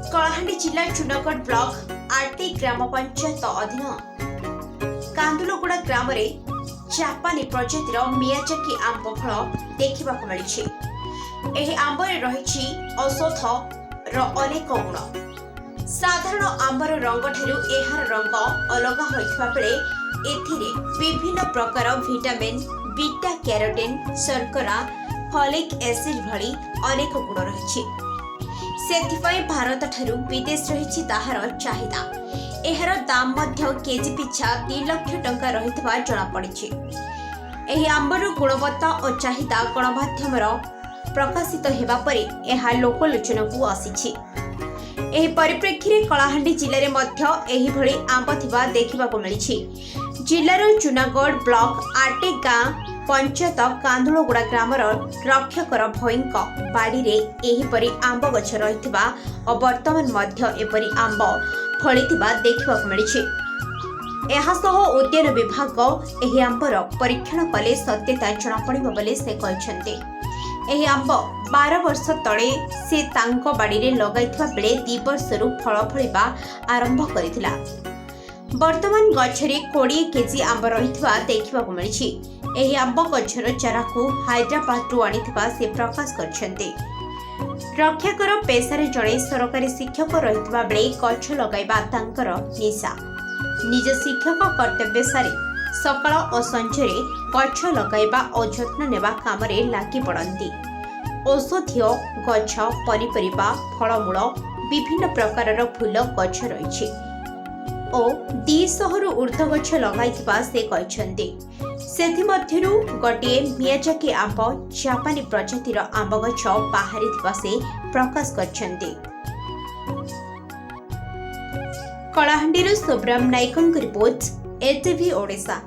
कलाहांडी जिला चुनागढ़ block RT ग्राम पंचायत अधीन कांदुलगुड़ा ग्राम जापानी प्रजातिर मियाजाकी आंब फल देखा मिली। आंबर रही औषध अनेक गुण। साधारण आंबर रंग ठारू एहार रंग अलग होइथिबा बेले एथिरे विभिन्न प्रकार विटामिन बीटा कैरोटीन शर्करा फॉलिक एसिड भली अनेक गुण रही। सेथिपाई भारत ठारू विदेश रही ताहार चाहिदा। एहार दाम मध्य केजी पिछा 2 लाख टंका रहितबा जणा पड़िछि। एही आंबर गुणवत्ता और चाहिदा गणमाध्यम प्रकाशित हेबा परे एहा लोकलोचनकु आसीछि। एही परिप्रेक्षी रे कलाहांडी जिले में मध्य एही भली आंब थिबा देखिबाकु मिलिछि। जिल्लार चुनागढ़ ब्लॉक आटे गाँ पंचायत कांदुलगुड़ा ग्रामर रक्षकर भईंक बाड़ी रे एहीपरि आंब गछ रहिथिबा और वर्तमान मध्य एपरि आंब फलिथिबा देखिबाकु मिलिछि। एहासह उद्यान विभाग एही आंबर परीक्षण कले सत्यता जणा पड़िबो बोली से कहछन्ते। एही आंब 12 वर्ष तले से तांको बाड़ी रे लगाइथिबा बेले 2 वर्षरु फल फलिबा आरंभ करिथिला। वर्तमान गछरे 20 केजी आंब रहिथिबा देखिबाकु मिलिछि। एही आंब गछर चाराकु हैदराबादरु आनिथिबा से प्रकाश करछन्ते। रक्षाकर पेशारे जणे सरकारी शिक्षक रहिथिबा बेले गछ लगाइबा तांकर निशा। निज शिक्षक कर्तव्य सारी सकाळ और संझरे गछ लगाइबा और जत्न नेबा कामरे लागि पड़ती। औषधीय गछ पनिपरिबा फलमूल विभिन्न प्रकारर फूल गछ रही और 200 रु ऊर्ध्व गछ लगाइथिबा से कहछन्ते। सेथिमध्यरु गोटे मियाजाकी आंब जापानी प्रजातिर आंब गछ बाहारिथिबा से प्रकाश करछन्ते। Kalahandi Subram नायकଙ୍କ report ATV Odisha.